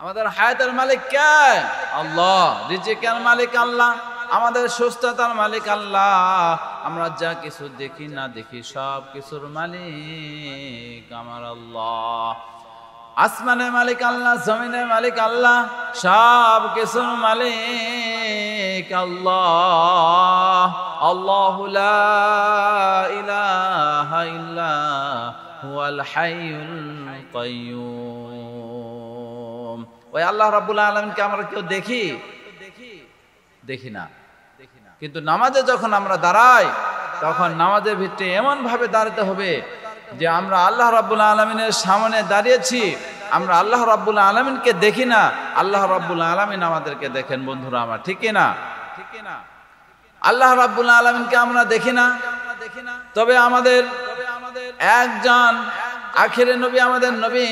আমাদের হায়াতের মালিক কে? আল্লাহ। রিজিকের মালিক আল্লাহ, আমাদের সুস্থতার মালিক আল্লাহ। আমরা যা কিছু দেখি না দেখি সব কিছুর মালিক আমার আল্লাহ। আসমানের মালিক আল্লাহ, জমিনের মালিক আল্লাহ, সব কিছুর মালিক আল্লাহ। আল্লাহু লা ইলাহা ইল্লা হুয়াল হাইয়ুল কাইয়্যুম। ওই আল্লাহ রাব্বুল আলামিনকে আমরা কেউ দেখি? দেখি না। কিন্তু নামাজে যখন আমরা দাঁড়াই তখন নামাজের ভিতরে এমন ভাবে দাঁড়াতে হবে যে আমরা আল্লাহ রাব্বুল আলামিনের সামনে দাঁড়িয়েছি, আমরা আল্লাহ রাব্বুল আলামিনকে দেখি না, আল্লাহ রাব্বুল আলামিন আমাদেরকে দেখেন। বন্ধুরা আমার, ঠিক না? আল্লাহ রাব্বুল আলামিনকে আমরা দেখি না, তবে আমাদের একজন আখিরে নবী, আমাদের নবী,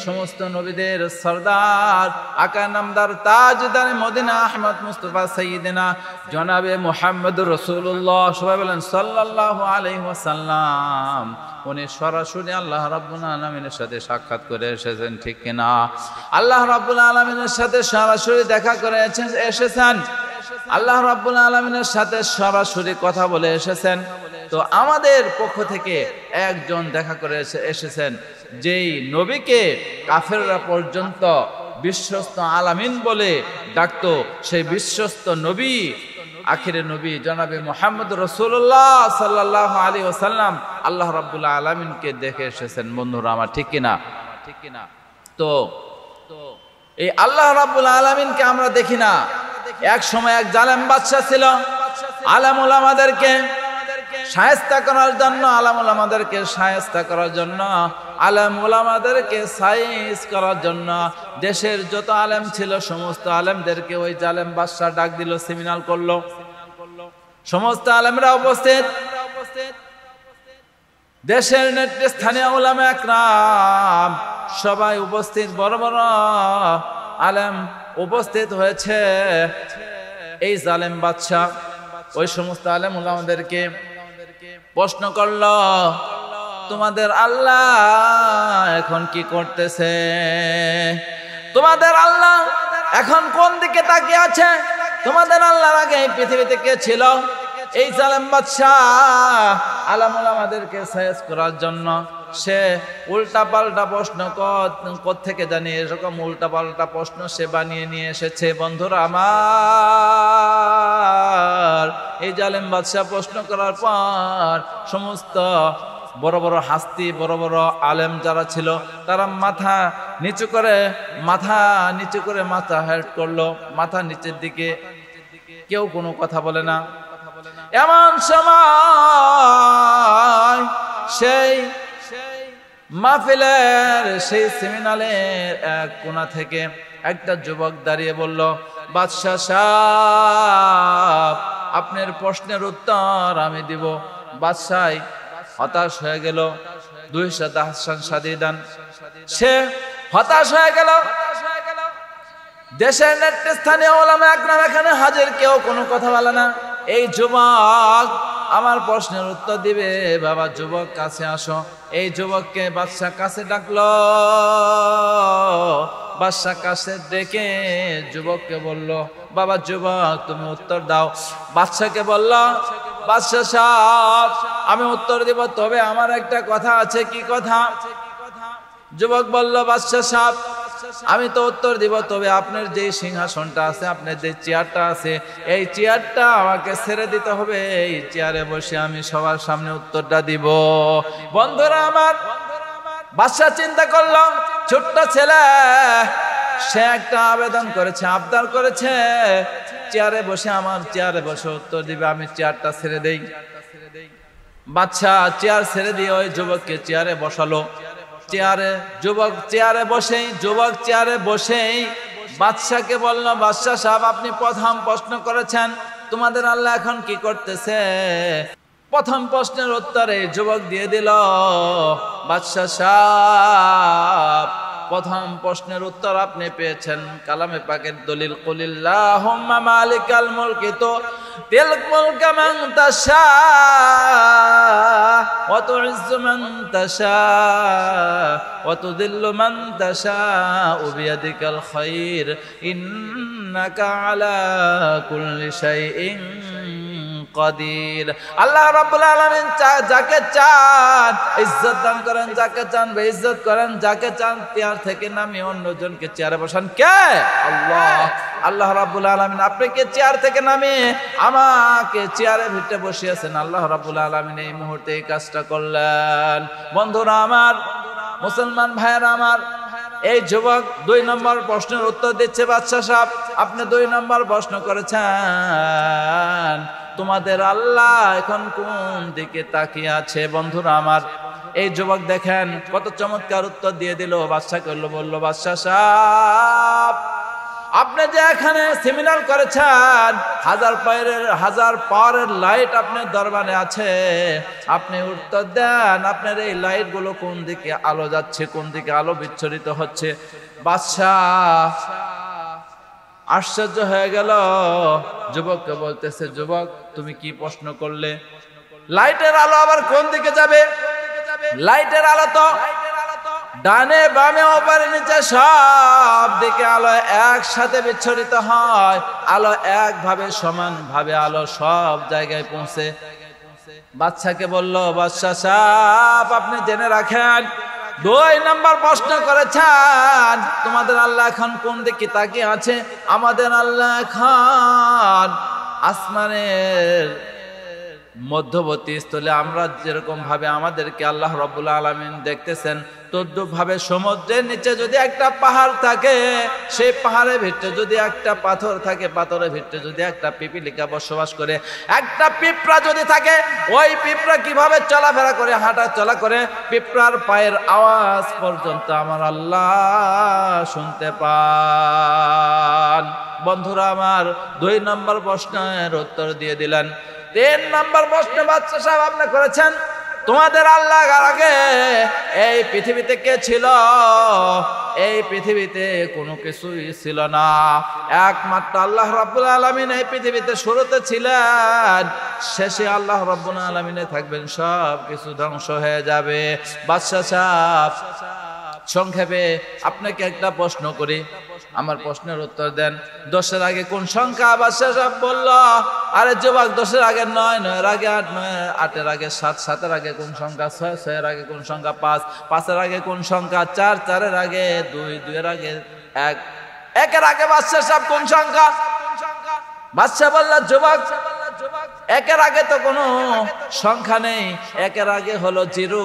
সমস্ত নবীদের সরদার, আকা নামদার, তাজদার মদিনা, আহমদ মুস্তাফা সাইয়্যিদিনা জনাবে মুহাম্মদুর রাসূলুল্লাহ, সবাই বলেন সাল্লাল্লাহু আলাইহি ওয়াসাল্লাম। উনি সরাসরি আল্লাহ রাব্বুল আলামিনের সাথে সাক্ষাৎ করে এসেছেন, ঠিক কিনা? আল্লাহ রাব্বুল আলামিনের সাথে সরাসরি দেখা করে এসেছেন, আল্লাহ রাব্বুল আলামিনের সাথে সরাসরি কথা বলে এসেছেন। তো আমাদের পক্ষ থেকে একজন দেখা করে এসেছেন, যেই নবীকে কাফেররা পর্যন্ত বিশ্বস্ত আলামিন বলে ডাকতো, সেই বিশ্বস্ত নবী, আখিরে নবী জনাবে মুহাম্মদ রাসূলুল্লাহ সাল্লাল্লাহু আলাইহি ওয়াসাল্লাম আল্লাহ রাব্বুল আলামিনকে দেখে এসেছেন। বন্ধুরা আমার, ঠিক কিনা? তো এই আল্লাহ রাব্বুল আলামিনকে আমরা দেখি না। এক সময় এক জালেম বাদশা ছিল, আলেম ওলামাদেরকে শায়েস্তা করার জন্য, আলেম ওলামাদেরকে শায়েস্তা করার জন্য, আলেম ওলামাদেরকে সাইজ করার জন্য দেশের যত আলেম ছিল সমস্ত আলেমদেরকে ওই জালেম বাদশা ডাক দিল, সেমিনার করলো। সমস্ত আলেমরা উপস্থিত, দেশের নেতৃস্থানীয় উলামা একরাম সবাই উপস্থিত, বড় বড় আলেম উপস্থিত হয়েছে। এই জালেম বাদশা ওই সমস্ত আলেম উলামাদেরকে প্রশ্ন করল, তোমাদের আল্লাহ এখন কি করতেছে? তোমাদের আল্লাহ এখন কোন দিকে তাকিয়ে আছে? তোমাদের আল্লাহর আগে এই পৃথিবীতে কে ছিল? এই জালেম বাদশা আলেম উলামাদেরকে সাইজ করার জন্য সে উল্টা পাল্টা প্রশ্ন কোত্থেকে জানি এরকম উল্টা পাল্টা প্রশ্ন সে বানিয়ে নিয়ে এসেছে। বন্ধুরা আমার, এই জালেম বাদশা প্রশ্ন করার পর সমস্ত বড় বড় হাস্তি, বড় বড় আলেম যারা ছিল তারা মাথা নিচু করে মাথা হেড করলো, মাথা নিচের দিকে, কেউ কোনো কথা বলে না। এমন সময় সেই মাহফিলের, সেই সেমিনারের এক কোণা থেকে একটা যুবক দাঁড়িয়ে বলল, বাদশা সাহেব, আপনার প্রশ্নের উত্তর আমি দিব। বাদশাহ হতাশ হয়ে গেল, 200 হাসান সাদিদান, সে হতাশ হয়ে গেল। দেশের নেতৃস্থানীয় উলামা একরাম এখানে হাজির, কেউ কোনো কথা বলে না। এই যুবক আমার প্রশ্নের উত্তর দিবে। বাবা যুবক কাছে আসো। এই যুবককে বাদশা কাছে ডাকলো। বাদশা কাছে ডেকে যুবককে বলল, বাবা যুবক তুমি উত্তর দাও। বাদশাকে বলল, বাদশা সাহেব আমি উত্তর দিব, তবে আমার একটা কথা আছে। কি কথা? যুবক বলল, বাদশা সাহেব আমি তো উত্তর দিব, তবে আপনার যে সিংহাসনটা আছে, আপনার যে চেয়ারটা আছে, এই চেয়ারটা আমাকে ছেড়ে দিতে হবে। এই চেয়ারে বসে আমি সবার সামনে উত্তরটা দিব। বন্ধুরা আমার, বাদশা চিন্তা করলো, ছোট্ট ছেলে, সে একটা আবেদন করেছে, আবদার করেছে, চেয়ারে বসে, আমার চেয়ারে বসে উত্তর দিবে, আমি চেয়ারটা ছেড়ে দেই। বাদশা চেয়ার ছেড়ে দিয়ে ওই যুবককে চেয়ারে বসালো। যুবক চেয়ারে বসেই বাদশাকে বলল, বাদশা সাহেব আপনি প্রথম প্রশ্ন করেছেন, তোমাদের আল্লাহ এখন কি করতেছে? প্রথম প্রশ্নের উত্তরে যুবক দিয়ে দিল, বাদশা সাহেব প্রথম প্রশ্নের উত্তর আপনি পেয়েছেন কালামে পাকের দলিল কুলিল্লাহুম্মা মালিকাল মুলকি তুতিল মুলকা মান তাশা ওয়া তুইজ্জু মান তাশা ওয়া তুযিল্লু মান তাশা বিয়াদিকাল খায়র ইন্নাকা আলা কুল্লি শাইইন কাদির। আল্লাহ রাব্বুল আলামিন যাকে চান ইজ্জত দান করেন, যাকে চান বেইজ্জত করেন, যাকে চান চেয়ার থেকে নামিয়ে অন্যজনকে চেয়ারে বসান। কে? আল্লাহ। আল্লাহ রাব্বুল আলামিন আপনাকে চেয়ার থেকে নামিয়ে আমাকে চেয়ারের ভিতরে বসিয়েছেন। আল্লাহ রাব্বুল আলামিন এই মুহূর্তে এই কাজটা করলেন। বন্ধুরা আমার, মুসলমান ভাইয়েরা আমার, এই যুবক 2 নম্বর প্রশ্নের উত্তর দিচ্ছে। বাদশা সাহেব, আপনি 2 নম্বর প্রশ্ন করেছেন, তোমাদের আল্লাহ এখন কোন দিকে তাকিয়ে আছে? বন্ধুরা আমার, এই যুবক দেখেন কত চমৎকার উত্তর দিয়ে দিল। বাদশাকে বলল, বাদশা সাহেব, আপনি যে এখানে সেমিনার করেছেন, 1000 পাওয়ারের লাইট আপনার দরবারে আছে, আপনি উত্তর দেন আপনার এই লাইট গুলো কোন দিকে আলো যাচ্ছে, কোন দিকে আলো বিচ্ছুরিত হচ্ছে? বাদশাহ আশ্চর্য হয়ে গেল। যুবককে বলতেছে, যুবক তুমি কি প্রশ্ন করলে? লাইটের আলো আবার কোন দিকে যাবে? লাইটের আলো তো ডানে বামে ওপরে নিচে সব দিকে আলো একসাথে বিচ্ছুরিত হয়। আলো একভাবে সমানভাবে আলো সব জায়গায় পৌঁছে। বাদশাকে বলল, বাদশা সাহেব আপনি জেনে রাখেন, 2 নম্বর প্রশ্ন করেছেন, তোমাদের আল্লাহ এখন কোন দিকে তাকিয়ে আছে? আমাদের আল্লাহ এখন আসমানের মধ্যবর্তী স্থলে, আমরা যেরকম ভাবে আমাদেরকে আল্লাহ রাব্বুল আলামিন দেখতেছেন, তদ্রূপ ভাবে সমুদ্রের নিচে যদি একটা পাহাড় থাকে, সেই পাহাড়ের ভিতরে যদি একটা পাথর থাকে, পাথরের ভিতরে যদি একটা পিপিলিকা বসবাস করে, একটা পিঁপড়া যদি থাকে, ওই পিঁপড়া কিভাবে চলাফেরা করে, হাঁটা চলা করে, পিঁপড়ার পায়ের আওয়াজ পর্যন্ত আমার আল্লাহ শুনতে পান। বন্ধুরা আমার, 2 নম্বর প্রশ্নের উত্তর দিয়ে দিলেন। 3 নম্বর প্রশ্ন বাদশা সাহেব আপনি করেছেন, তোমাদের আল্লাহ আগে এই পৃথিবীতে কে ছিল? এই পৃথিবীতে কোনো কিছুই ছিল না, একমাত্র আল্লাহ রাব্বুল আলামিন এই পৃথিবীতে শুরুতে ছিলেন, শেষে আল্লাহ রাব্বুল আলামিনে থাকবেন, সব কিছু ধ্বংস হয়ে যাবে। বাদশা সাহেব সংক্ষেপে আপনাকে একটা প্রশ্ন করি, আমার প্রশ্নের উত্তর দেন। 10-এর আগে কোন সংখ্যা? বাদশা সাহেব বলল, আরে যুবক, 10-এর আগে 9, 9-এর আগে 8, 8-এর আগে 7, 7-এর আগে কোন সংখ্যা? 6, 6-এর আগে কোন সংখ্যা? 5, 5-এর আগে কোন সংখ্যা? 4, 4-এর আগে 2, 2-এর আগে 1, 1-এর আগে বাদশা সাহেব কোন সংখ্যা? বাদশা বলল, যুবক 1-এর আগে তো কোনো সংখ্যা নেই, 1-এর আগে হলো 0।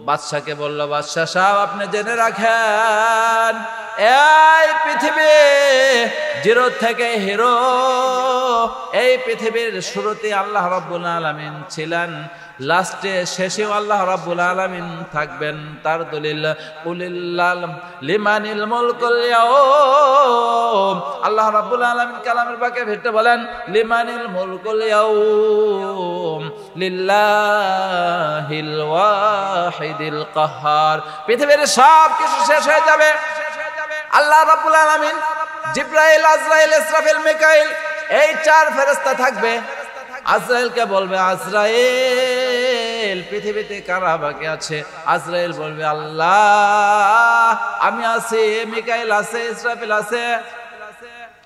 বাদশাকে বলল, বাদশা সাহেব আপনি জেনে রাখেন, এই পৃথিবী 0 থেকে হিরো, এই পৃথিবীর শুরুতে আল্লাহ রাব্বুল আলামিন ছিলেন, লাস্টে শেষেও আল্লাহ রাব্বুল আলামিন থাকবেন। তার দলিল কুলিল্লাহ লিমানিল মুলকুল ইয়াউম। আল্লাহ রাব্বুল আলামিন কালামের পাকে ভিতরে বলেন, লিমানিল মুলকুল ইয়াউম লিল্লাহিল ওয়াহিদিল কাহ্হার। পৃথিবীর সব কিছু শেষ হয়ে যাবে, আল্লাহ রাব্বুল আলামিন, জিবরাইল, আজরাইল, ইসরাফিল, মিকাইল, এই 4 ফেরেশতা থাকবে। আজরাইলকে বলবে, আজরাইল পৃথিবীতে কারা বাকি আছে? আজরাইল বলবে, আল্লাহ আমি আছি, মিকাইল আছে, ইসরাফিল আছে,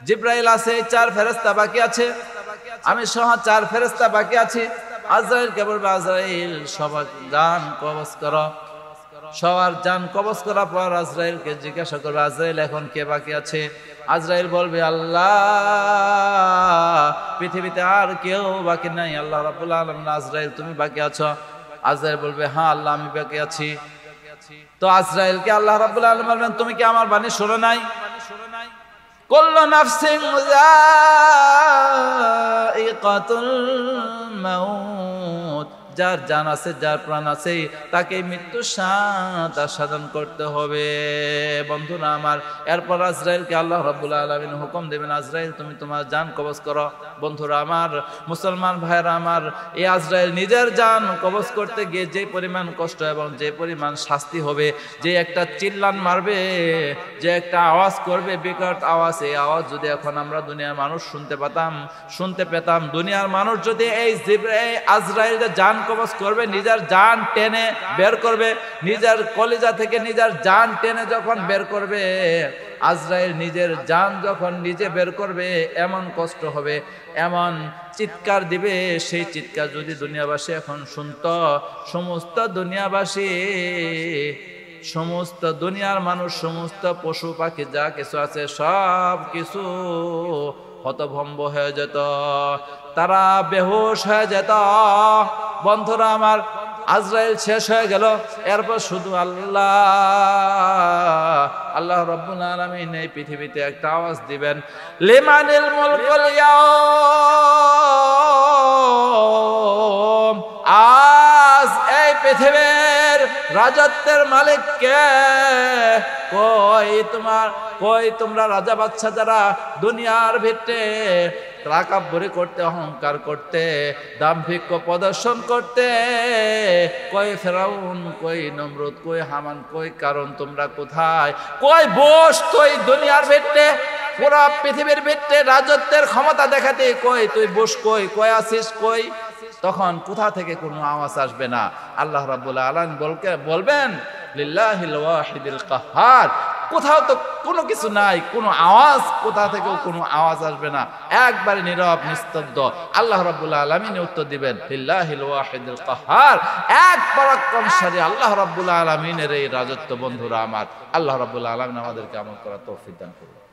জিবরাইল আছে, 4 ফেরেশতা বাকি আছে, আমি সহ 4 ফেরেশতা বাকি আছি। আজরাইলকে বলবে, আজরাইল সবার জান কবজ করো। সবার জান কবজ করার পর আজরাইলকে জিজ্ঞাসা করবে, আজরাইল এখন কে বাকি আছে? আজরাইল বলবে, আল্লাহ পৃথিবীতে আর কেউ বাকি নাই, আল্লাহ রাব্বুল আলামিন, আজরাইল তুমি বাকি আছো? আজরাইল বলবে, হ্যাঁ আল্লাহ আমি বাকি আছি। তো আজরাইলকে আল্লাহ রাব্বুল আলামিন বলবেন, তুমি কি আমার বাণী শোনো নাই? কুল্লু নাফসিন যায়িকাতুল মাউত, যার জান আছে, যার প্রাণ আছে, তাকে মৃত্যুর স্বাদ আস্বাদন করতে হবে। বন্ধুরা আমার, এরপর আজরাইলকে আল্লাহ রাব্বুল আলামিন হুকুম দেবেন, আজরাইল তুমি তোমার জান কবজ করো। বন্ধুরা আমার, মুসলমান ভাইরা আমার, এই আজরাইল নিজের জান কবজ করতে গিয়ে যে পরিমাণ কষ্ট এবং যে পরিমাণ শাস্তি হবে, যে একটা চিল্লান মারবে, যে একটা আওয়াজ করবে, বিকট আওয়াজ, এই আওয়াজ যদি এখন আমরা দুনিয়ার মানুষ শুনতে পেতাম, দুনিয়ার মানুষ যদি এই আজরাইল জান কবজ করবে, নিজের জান টেনে বের করবে, নিজের কলিজা থেকে নিজের জান টেনে যখন বের করবে, আজরাইল নিজের জান যখন নিজে বের করবে, এমন কষ্ট হবে, এমন চিৎকার দিবে, সেই চিৎকার যদি দুনিয়াবাসী এখন শুনতো, সমস্ত দুনিয়াবাসী, সমস্ত দুনিয়ার মানুষ, সমস্ত পশু পাখি যা কিছু আছে সব কিছু হতভম্ব হয়ে যেত, তারা বেহুশ হয়ে যেত। বন্ধুরা আমার, আজরাইল শেষ হয়ে গেল, এরপর শুধু আল্লাহ রাব্বুল আলামিন এই পৃথিবীতে একটা আওয়াজ দিবেন, লিমানিল মুলকুল ইয়াউম, আজ এই পৃথিবীর রাজত্বের মালিক কে? কই তোমরা রাজা বাদশা যারা দুনিয়ার ভিতরে তাকাব্বুরি করতে, অহংকার করতে, দাম্ভিক্য প্রদর্শন করতে, কই ফেরাউন, কই নমরুদ, কই হামান, কই কারণ, তোমরা কোথায়? কই বস তুই দুনিয়ার ভিতরে, পুরা পৃথিবীর ভিতরে রাজত্বের ক্ষমতা দেখাতে, কই তুই বস, কই আছিস, কই? তখন কোথা থেকে কোনো আওয়াজ আসবে না। আল্লাহ রাব্বুল আলামিন বলবেন, লিল্লাহিল ওয়াহিদিল কাহ্হার, কোথাও তো কোনো কিছু নাই, কোনো আওয়াজ, কোথা থেকেও কোনো আওয়াজ আসবে না, একবারে নীরব নিস্তব্ধ। আল্লাহ রাব্বুল আলামিন উত্তর দিবেন, লিল্লাহিল ওয়াহিদিল কাহ্হার, এক পরাক্রমশালী আল্লাহ রাব্বুল আলামিনের এই রাজত্ব। বন্ধুরা আমার, আল্লাহ রাব্বুল আলামিন আমাদেরকে আমল করার তৌফিক দান করুন।